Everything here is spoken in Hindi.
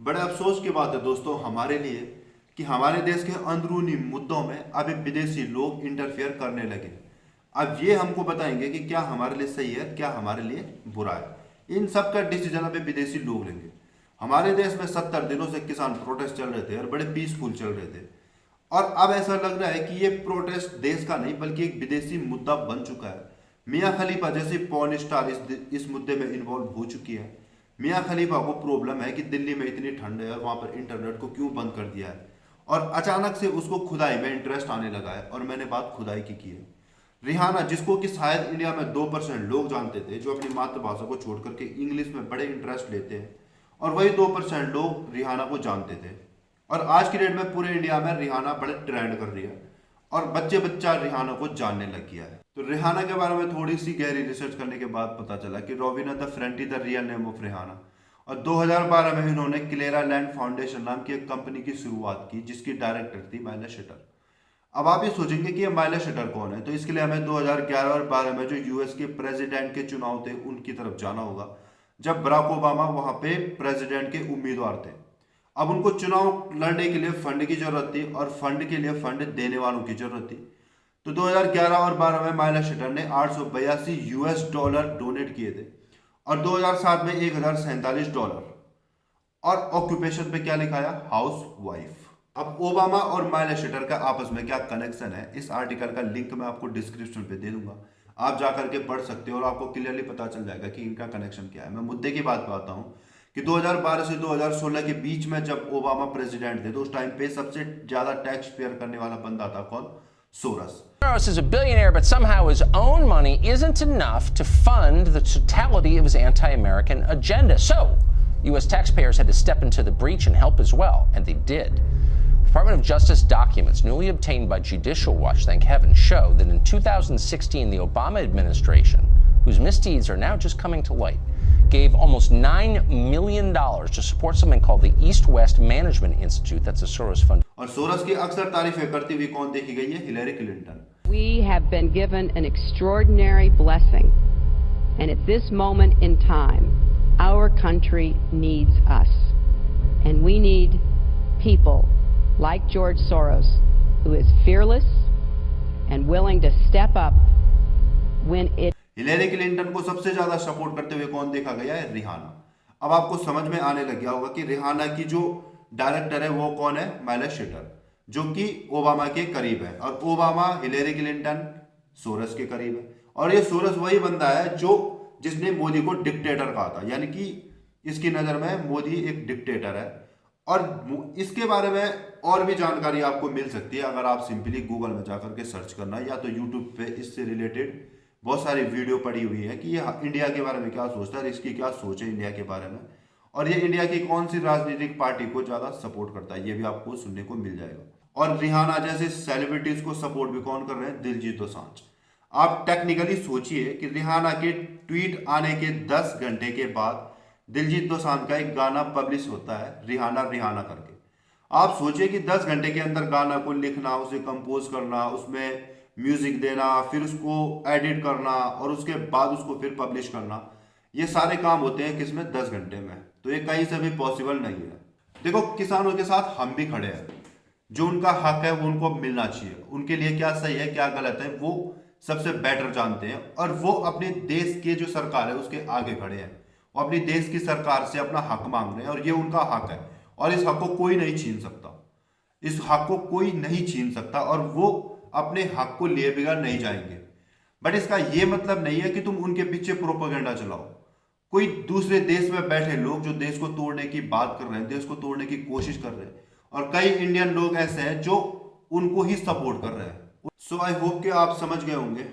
बड़े अफसोस की बात है दोस्तों हमारे लिए कि हमारे देश के अंदरूनी मुद्दों में अभी विदेशी लोग इंटरफेयर करने लगे। अब ये हमको बताएंगे कि क्या हमारे लिए सही है, क्या हमारे लिए बुरा है। इन सब का डिसीजन अभी विदेशी लोग लेंगे। हमारे देश में 70 दिनों से किसान प्रोटेस्ट चल रहे थे और बड़े पीसफुल चल रहे थे, और अब ऐसा लग रहा है कि ये प्रोटेस्ट देश का नहीं बल्कि एक विदेशी मुद्दा बन चुका है। मियाँ खलीफा जैसी पॉर्न स्टार इस मुद्दे में इन्वॉल्व हो चुकी है। मियाँ खलीफा को प्रॉब्लम है कि दिल्ली में इतनी ठंड है और वहां पर इंटरनेट को क्यों बंद कर दिया है, और अचानक से उसको खुदाई में इंटरेस्ट आने लगा है। और मैंने बात खुदाई की है। रिहाना, जिसको कि शायद इंडिया में 2% लोग जानते थे, जो अपनी मातृभाषा को छोड़ करके इंग्लिश में बड़े इंटरेस्ट लेते हैं, और वही 2% लोग रिहाना को जानते थे। और आज की डेट में पूरे इंडिया में रिहाना बड़े ट्रेंड कर रही है और बच्चे बच्चा रिहाना को जानने लग गया है। तो रिहाना के बारे में थोड़ी सी गहरी रिसर्च करने के बाद पता चला कि रोविना द फ्रेंटी the real name of Rihanna. और 2012 में इन्होंने क्लेरा लैंड फाउंडेशन नाम की एक कंपनी की शुरुआत की, जिसकी डायरेक्टर थी माइला शटर। अब आप ये सोचेंगे कि ये माइला शटर कौन है, तो इसके लिए हमें 2011 और 12 में जो यूएस के प्रेसिडेंट के चुनाव थे उनकी तरफ जाना होगा, जब बराक ओबामा वहां पे प्रेसिडेंट के उम्मीदवार थे। अब उनको चुनाव लड़ने के लिए फंड की जरूरत थी और फंड के लिए फंड देने वालों की जरूरत थी। तो 2011 और 12 में माइला शटर ने $882 डोनेट किए थे, और 2007 में $1047। और ऑक्यूपेशन पे क्या लिखाया, हाउस वाइफ। अब ओबामा और माइला शटर का आपस में क्या कनेक्शन है, इस आर्टिकल का लिंक मैं आपको डिस्क्रिप्शन पे दे दूंगा, आप जाकर के पढ़ सकते हो और आपको क्लियरली पता चल जाएगा कि इनका कनेक्शन क्या है। मैं मुद्दे की बात बताता हूँ कि 2012 से 2016 के बीच में जब ओबामा प्रेसिडेंट थे, तो उस टाइम पे सबसे ज्यादा टैक्स पेयर करने वाला बंदा था कौन, source. Soros is a billionaire, but somehow his own money isn't enough to fund the totality of his anti-American agenda. So, U.S. taxpayers had to step into the breach and help as well, and they did. Department of Justice documents newly obtained by Judicial Watch, thank heaven, show that in 2016, the Obama administration, whose misdeeds are now just coming to light, gave almost $9 million to support something called the East-West Management Institute. That's a Soros fund. और सोरस की अक्सर तारीफें करती हुई कौन देखी गई है, Hillary Clinton. We have been given an extraordinary blessing, and at this moment in time, our country needs us, and we need people like George Soros, who is fearless and willing to step up when it. Hillary Clinton को सबसे ज्यादा सपोर्ट करते हुए कौन देखा गया है, रिहाना। अब आपको समझ में आने लग गया होगा कि रिहाना की जो डायरेक्टर है वो कौन है, माइला शटर, जो कि ओबामा के करीब है, और ओबामा हिलेरी क्लिंटन सोरस के करीब है। और ये सोरस वही बंदा है जिसने मोदी को डिक्टेटर कहा था, यानी कि इसकी नजर में मोदी एक डिक्टेटर है। और इसके बारे में और भी जानकारी आपको मिल सकती है अगर आप सिंपली गूगल में जाकर के सर्च करना, या तो यूट्यूब पे इससे रिलेटेड बहुत सारी वीडियो पड़ी हुई है कि ये इंडिया के बारे में क्या सोचता है, इसकी क्या सोच है इंडिया के बारे में, और ये इंडिया की कौन सी राजनीतिक पार्टी को ज्यादा सपोर्ट करता है, ये भी आपको सुनने को मिल जाएगा। और रिहाना जैसे सेलिब्रिटीज को सपोर्ट भी कौन कर रहे हैं, दिलजीत दोसांझ। आप टेक्निकली सोचिए कि रिहाना के ट्वीट आने के 10 घंटे के बाद दिलजीत दोसांझ का एक गाना पब्लिश होता है, रिहाना रिहाना करके। आप सोचिए कि 10 घंटे के अंदर गाना को लिखना, उसे कंपोज करना, उसमें म्यूजिक देना, फिर उसको एडिट करना और उसके बाद उसको फिर पब्लिश करना, ये सारे काम होते हैं किसमें, 10 घंटे में। तो ये कहीं से भी पॉसिबल नहीं है। देखो, किसानों के साथ हम भी खड़े हैं, जो उनका हक है वो उनको मिलना चाहिए। उनके लिए क्या सही है क्या गलत है वो सबसे बेटर जानते हैं, और वो अपने देश के जो सरकार है उसके आगे खड़े हैं। वो अपनी देश की सरकार से अपना हक मांग रहे हैं, और ये उनका हक है, और इस हक को कोई नहीं छीन सकता। इस हक को कोई नहीं छीन सकता, और वो अपने हक को लिए बिगड़ नहीं जाएंगे। बट इसका ये मतलब नहीं है कि तुम उनके पीछे प्रोपेगेंडा चलाओ। कोई दूसरे देश में बैठे लोग जो देश को तोड़ने की बात कर रहे हैं, देश को तोड़ने की कोशिश कर रहे हैं, और कई इंडियन लोग ऐसे हैं जो उनको ही सपोर्ट कर रहे हैं। सो आई होप कि आप समझ गए होंगे